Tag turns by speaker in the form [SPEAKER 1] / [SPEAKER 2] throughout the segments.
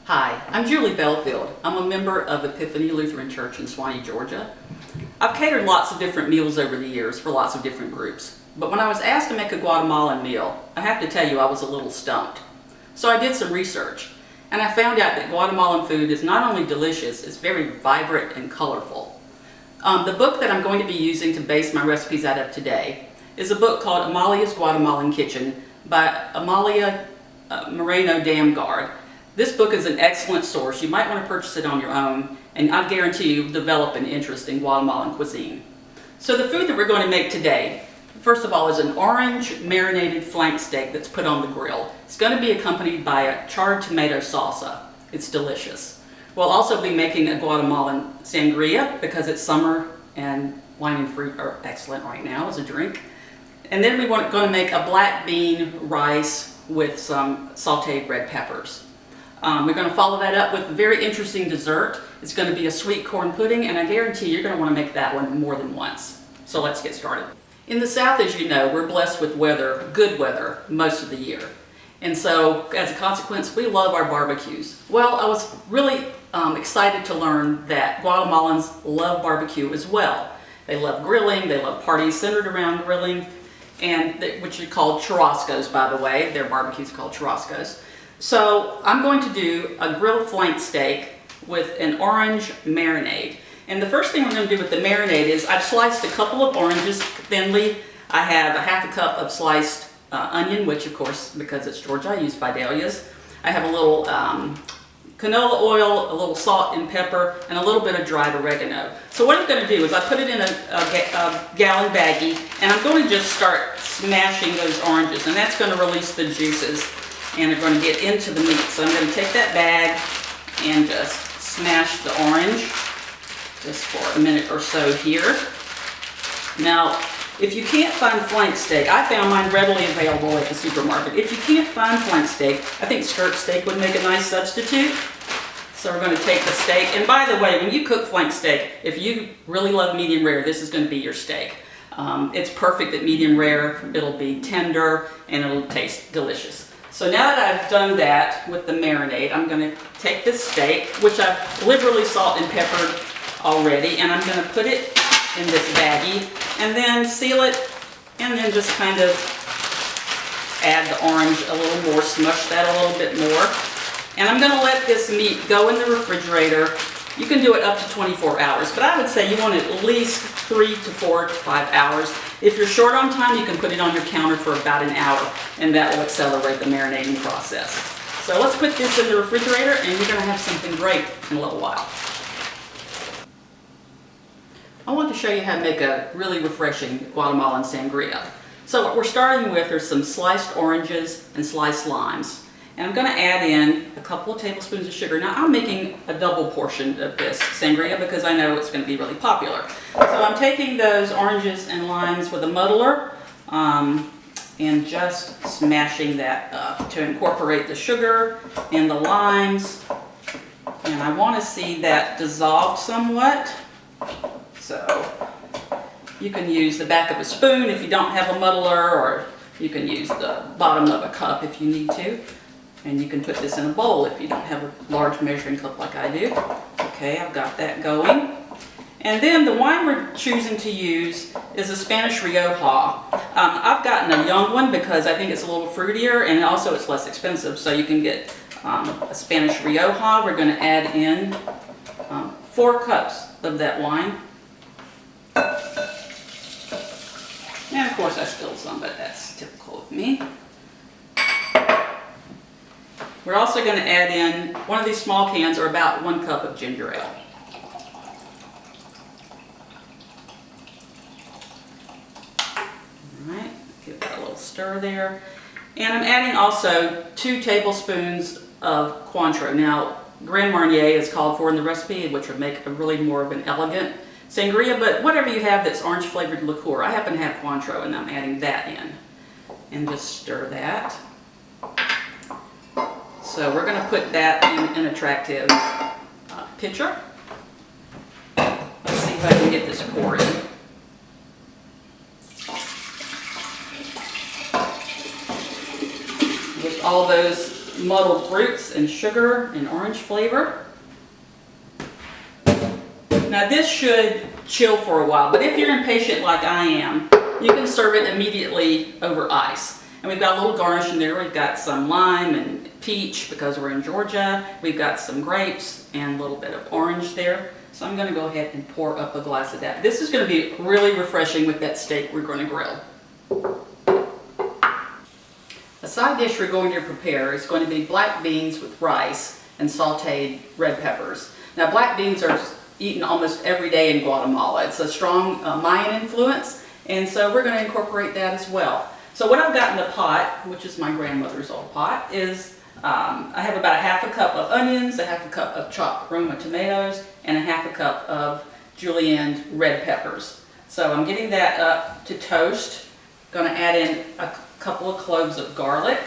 [SPEAKER 1] Hi, I'm Julie Belfield. I'm a member of Epiphany Lutheran Church in Swanee, Georgia. I've catered lots of different meals over the years for lots of different groups. But when I was asked to make a Guatemalan meal, I have to tell you I was a little stumped. So I did some research, and I found out that Guatemalan food is not only delicious, it's very vibrant and colorful. The book that I'm going to be using to base my recipes out of today is a book called Amalia's Guatemalan Kitchen by Malia Damgard. This book is an excellent source. You might want to purchase it on your own, and I guarantee you'll develop an interest in Guatemalan cuisine. So the food that we're going to make today, first of all, is an orange marinated flank steak that's put on the grill. It's going to be accompanied by a charred tomato salsa. It's delicious. We'll also be making a Guatemalan Sangria because it's summer and wine and fruit are excellent right now as a drink. And then we're going to make a black bean rice with some sauteed red peppers. We're going to follow that up with a very interesting dessert. It's going to be a sweet corn pudding, and I guarantee you're going to want to make that one more than once. So let's get started. In the South, as you know, we're blessed with weather, good weather, most of the year. And so, as a consequence, we love our barbecues. Well, I was really excited to learn that Guatemalans love barbecue as well. They love grilling, they love parties centered around grilling, and which are called churrascos, by the way. Their barbecues called churrascos. So I'm going to do a grilled flank steak with an orange marinade. And the first thing we're going to do with the marinade is I've sliced a couple of oranges thinly. I have a half a cup of sliced onion, which of course, because it's Georgia, I use Vidalia's. I have a little canola oil, a little salt and pepper, and a little bit of dried oregano. So what I'm going to do is I put it in a gallon baggie, and I'm going to just start smashing those oranges, and that's going to release the juices. And they're going to get into the meat. So I'm going to take that bag and just smash the orange just for a minute or so here. Now, if you can't find flank steak, I found mine readily available at the supermarket. If you can't find flank steak, I think skirt steak would make a nice substitute. So we're going to take the steak. And by the way, when you cook flank steak, if you really love medium rare, this is going to be your steak. It's perfect at medium rare. It'll be tender and it'll taste delicious. So now that I've done that with the marinade, I'm going to take this steak, which I've liberally salt and peppered already, and I'm going to put it in this baggie, and then seal it, and then just kind of add the orange a little more, smush that a little bit more. And I'm going to let this meat go in the refrigerator. You can do it up to 24 hours, but I would say you want at least 3 to 4 to 5 hours. If you're short on time, you can put it on your counter for about an hour, and that will accelerate the marinating process. So let's put this in the refrigerator, and you're going to have something great in a little while. I want to show you how to make a really refreshing Guatemalan Sangria. So what we're starting with are some sliced oranges and sliced limes. And I'm going to add in a couple of tablespoons of sugar. Now I'm making a double portion of this sangria because I know it's going to be really popular. So I'm taking those oranges and limes with a muddler and just smashing that up to incorporate the sugar and the limes. And I want to see that dissolve somewhat. So you can use the back of a spoon if you don't have a muddler, or you can use the bottom of a cup if you need to. And you can put this in a bowl if you don't have a large measuring cup like I do. Okay, I've got that going. And then the wine we're choosing to use is a Spanish Rioja. I've gotten a young one because I think it's a little fruitier, and also it's less expensive. So you can get a Spanish Rioja. We're going to add in 4 cups of that wine. And of course I spilled some, but that's typical of me. We're also going to add in one of these small cans, or about 1 cup of ginger ale. Alright, give that a little stir there. And I'm adding also 2 tablespoons of Cointreau. Now, Grand Marnier is called for in the recipe, which would make a really more of an elegant sangria, but whatever you have that's orange flavored liqueur. I happen to have Cointreau, and I'm adding that in. And just stir that. So we're going to put that in an attractive pitcher. Let's see if I can get this poured in. With all those muddled fruits and sugar and orange flavor. Now this should chill for a while, but if you're impatient like I am, you can serve it immediately over ice. And we've got a little garnish in there. We've got some lime and peach because we're in Georgia. We've got some grapes and a little bit of orange there. So I'm going to go ahead and pour up a glass of that. This is going to be really refreshing with that steak we're going to grill. A side dish we're going to prepare is going to be black beans with rice and sauteed red peppers. Now black beans are eaten almost every day in Guatemala. It's a strong Mayan influence, and so we're going to incorporate that as well. So what I've got in the pot, which is my grandmother's old pot, is I have about a half a cup of onions, a half a cup of chopped Roma tomatoes, and a half a cup of julienne red peppers. So I'm getting that up to toast. Going to add in a couple of cloves of garlic.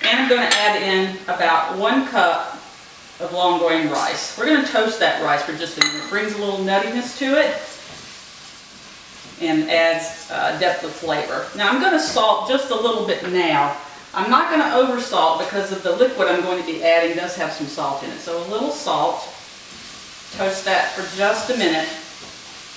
[SPEAKER 1] And I'm going to add in about 1 cup of long grain rice. We're going to toast that rice for just a minute. It brings a little nuttiness to it and adds depth of flavor. Now I'm going to salt just a little bit now. I'm not going to over salt because of the liquid I'm going to be adding does have some salt in it. So a little salt. Toast that for just a minute.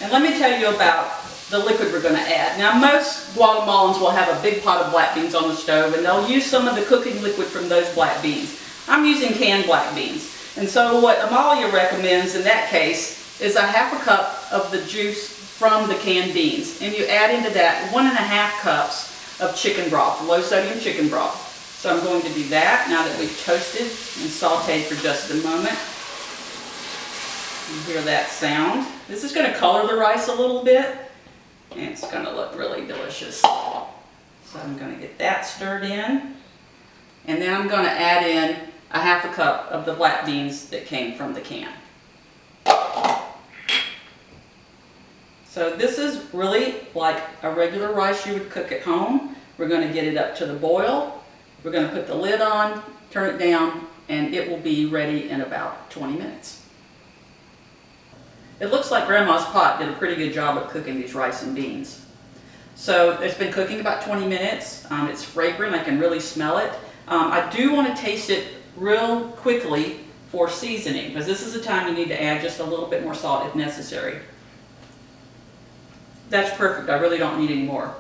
[SPEAKER 1] And let me tell you about the liquid we're going to add. Now most Guatemalans will have a big pot of black beans on the stove and they'll use some of the cooking liquid from those black beans. I'm using canned black beans. And so what Malia recommends in that case is a half a cup of the juice from the canned beans. And you add into that 1.5 cups of chicken broth, low sodium chicken broth. So I'm going to do that now that we've toasted and sauteed for just a moment. You hear that sound. This is going to color the rice a little bit and it's going to look really delicious. So I'm going to get that stirred in. And then I'm going to add in a half a cup of the black beans that came from the can. So this is really like a regular rice you would cook at home. We're going to get it up to the boil. We're going to put the lid on, turn it down, and it will be ready in about 20 minutes. It looks like Grandma's pot did a pretty good job of cooking these rice and beans. So it's been cooking about 20 minutes. It's fragrant. I can really smell it. I do want to taste it real quickly for seasoning because this is the time you need to add just a little bit more salt if necessary. That's perfect. I really don't need any more.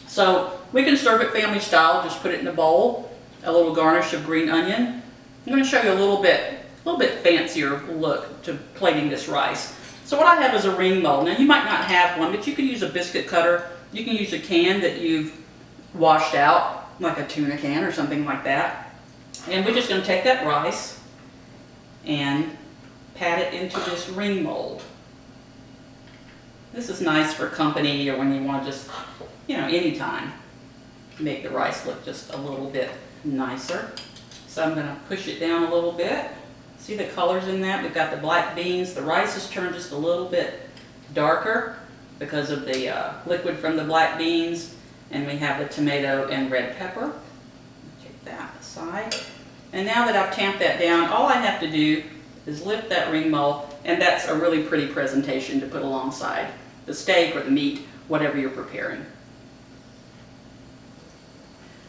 [SPEAKER 1] So we can serve it family style. Just put it in a bowl. A little garnish of green onion. I'm going to show you a little bit fancier look to plating this rice. So what I have is a ring mold. Now you might not have one, but you can use a biscuit cutter. You can use a can that you've washed out, like a tuna can or something like that. And we're just going to take that rice and pat it into this ring mold. This is nice for company or when you want to just, anytime, make the rice look just a little bit nicer. So I'm going to push it down a little bit. See the colors in that? We've got the black beans. The rice is turned just a little bit darker because of the liquid from the black beans. And we have the tomato and red pepper. Take that aside. And now that I've tamped that down, all I have to do is lift that ring mold, and that's a really pretty presentation to put alongside the steak or the meat, whatever you're preparing.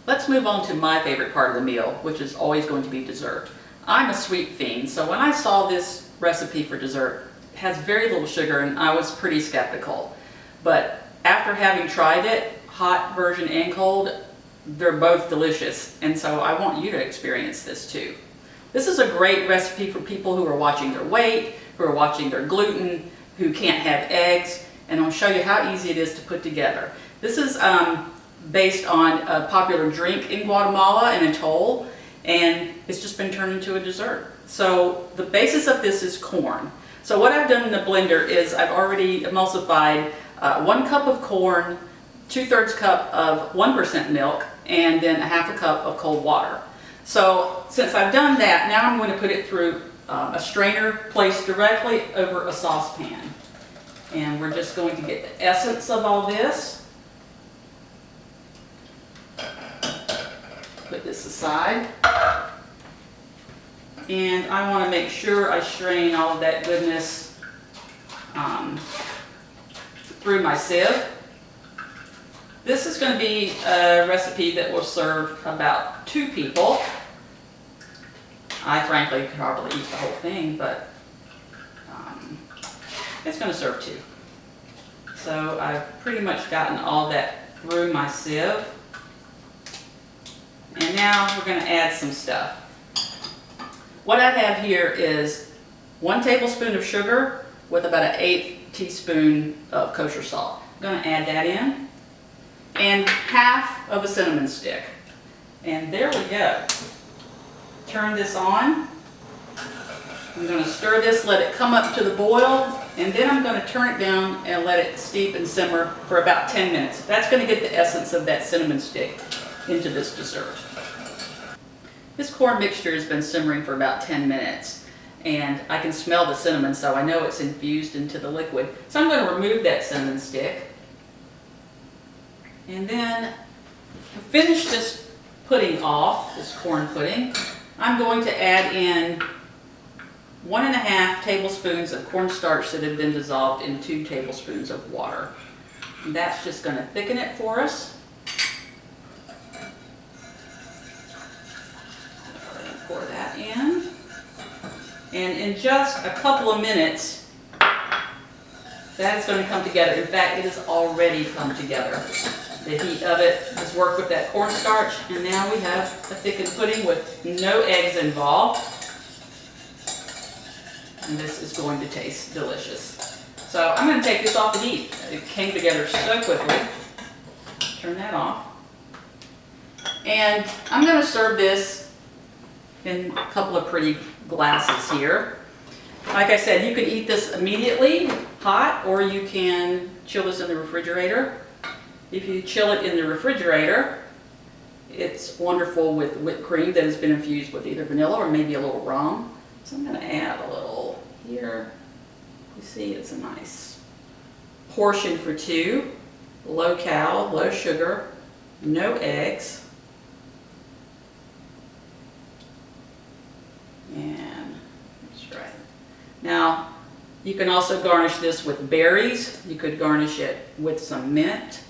[SPEAKER 1] Let's move on to my favorite part of the meal, which is always going to be dessert. I'm a sweet fiend, so when I saw this recipe for dessert, it has very little sugar, and I was pretty skeptical. But after having tried it, hot version and cold, they're both delicious, and so I want you to experience this too. This is a great recipe for people who are watching their weight, who are watching their gluten, who can't have eggs, and I'll show you how easy it is to put together. This is based on a popular drink in Guatemala, an atole, and it's just been turned into a dessert. So the basis of this is corn. So what I've done in the blender is I've already emulsified 1 cup of corn, 2/3 cup of 1% milk, and then a half a cup of cold water. So since I've done that, now I'm going to put it through a strainer placed directly over a saucepan. And we're just going to get the essence of all this. Put this aside. And I want to make sure I strain all of that goodness through my sieve. This is going to be a recipe that will serve about 2 people. I frankly could hardly eat the whole thing, but it's going to serve 2. So I've pretty much gotten all that through my sieve. And now we're going to add some stuff. What I have here is 1 tablespoon of sugar with about an 1/8 teaspoon of kosher salt. I'm going to add that in. And half of a cinnamon stick. And there we go. Turn this on. I'm going to stir this, let it come up to the boil, and then I'm going to turn it down and let it steep and simmer for about 10 minutes. That's going to get the essence of that cinnamon stick into this dessert. This corn mixture has been simmering for about 10 minutes, and I can smell the cinnamon, so I know it's infused into the liquid. So I'm going to remove that cinnamon stick. And then to finish this pudding off, this corn pudding, I'm going to add in 1½ tablespoons of cornstarch that have been dissolved in 2 tablespoons of water. And that's just going to thicken it for us. Pour that in. And in just a couple of minutes, that is going to come together. In fact, it has already come together. The heat of it has worked with that cornstarch, and now we have a thickened pudding with no eggs involved. And this is going to taste delicious. So I'm going to take this off the heat. It came together so quickly. Turn that off. And I'm going to serve this in a couple of pretty glasses here. Like I said, you can eat this immediately, hot, or you can chill this in the refrigerator. If you chill it in the refrigerator, it's wonderful with whipped cream that has been infused with either vanilla or maybe a little rum. So I'm going to add a little here. You see, it's a nice portion for 2. Low cal, low sugar, no eggs. And that's right. Now, you can also garnish this with berries. You could garnish it with some mint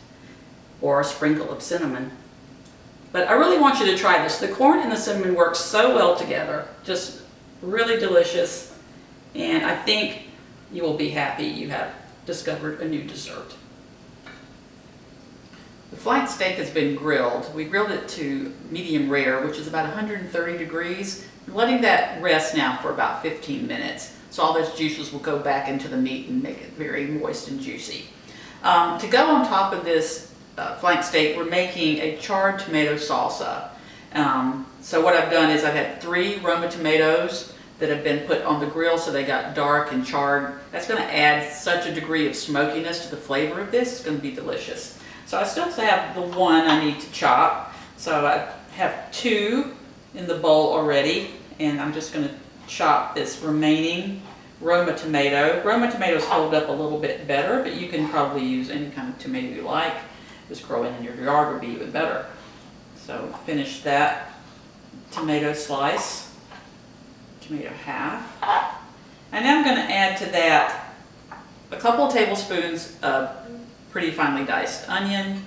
[SPEAKER 1] or a sprinkle of cinnamon. But I really want you to try this. The corn and the cinnamon work so well together. Just really delicious. And I think you will be happy you have discovered a new dessert. The flank steak has been grilled. We grilled it to medium rare, which is about 130 degrees. We're letting that rest now for about 15 minutes. So all those juices will go back into the meat and make it very moist and juicy. To go on top of this flank steak, we're making a charred tomato salsa. So what I've done is I've had 3 Roma tomatoes that have been put on the grill so they got dark and charred. That's going to add such a degree of smokiness to the flavor of this. It's going to be delicious. So I still have the 1 I need to chop. So I have 2 in the bowl already, and I'm just going to chop this remaining Roma tomato. Roma tomatoes hold up a little bit better, but you can probably use any kind of tomato you like. Just growing in your yard would be even better. So finish that tomato slice, tomato half. And now I'm going to add to that a couple of tablespoons of pretty finely diced onion.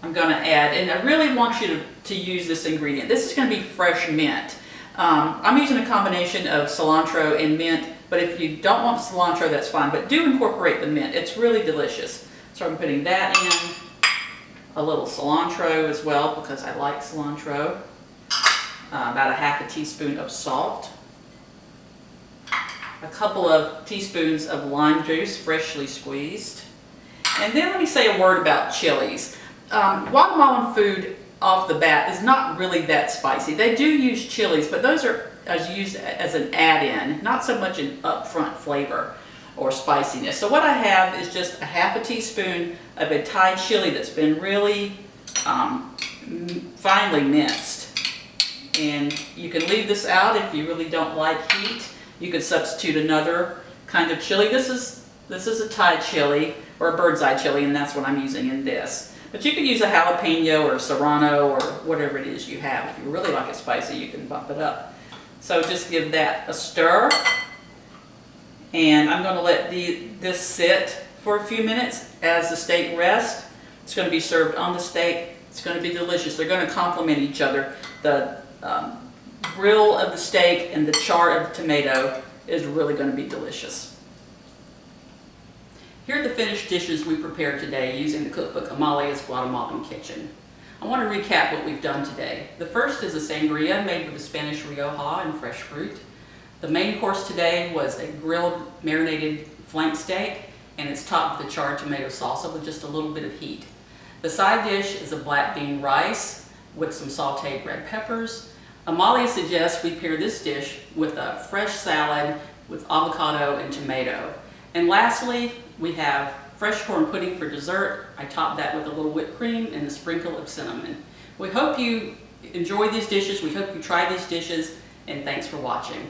[SPEAKER 1] I'm going to add, and I really want you to use this ingredient. This is going to be fresh mint. I'm using a combination of cilantro and mint, but if you don't want cilantro, that's fine. But do incorporate the mint. It's really delicious. So I'm putting that in, a little cilantro as well because I like cilantro, about 1/2 teaspoon of salt, a couple of teaspoons of lime juice, freshly squeezed. And then let me say a word about chilies. Guatemalan food off the bat is not really that spicy. They do use chilies, but those are used as an add-in, not so much an upfront flavor or spiciness. So what I have is just 1/2 teaspoon of a Thai chili that's been really finely minced. And you can leave this out if you really don't like heat. You could substitute another kind of chili. This is a Thai chili or a bird's eye chili, and that's what I'm using in this. But you could use a jalapeno or a serrano or whatever it is you have. If you really like it spicy, you can bump it up. So just give that a stir. And I'm going to let this sit for a few minutes as the steak rests. It's going to be served on the steak. It's going to be delicious. They're going to complement each other. The grill of the steak and the char of the tomato is really going to be delicious. Here are the finished dishes we prepared today using the cookbook Malia's Guatemalan Kitchen. I want to recap what we've done today. The first is a sangria made with a Spanish Rioja and fresh fruit. The main course today was a grilled marinated flank steak, and it's topped with a charred tomato salsa with just a little bit of heat. The side dish is a black bean rice with some sauteed red peppers. Malia suggests we pair this dish with a fresh salad with avocado and tomato. And lastly, we have fresh corn pudding for dessert. I topped that with a little whipped cream and a sprinkle of cinnamon. We hope you enjoy these dishes. We hope you try these dishes, and thanks for watching.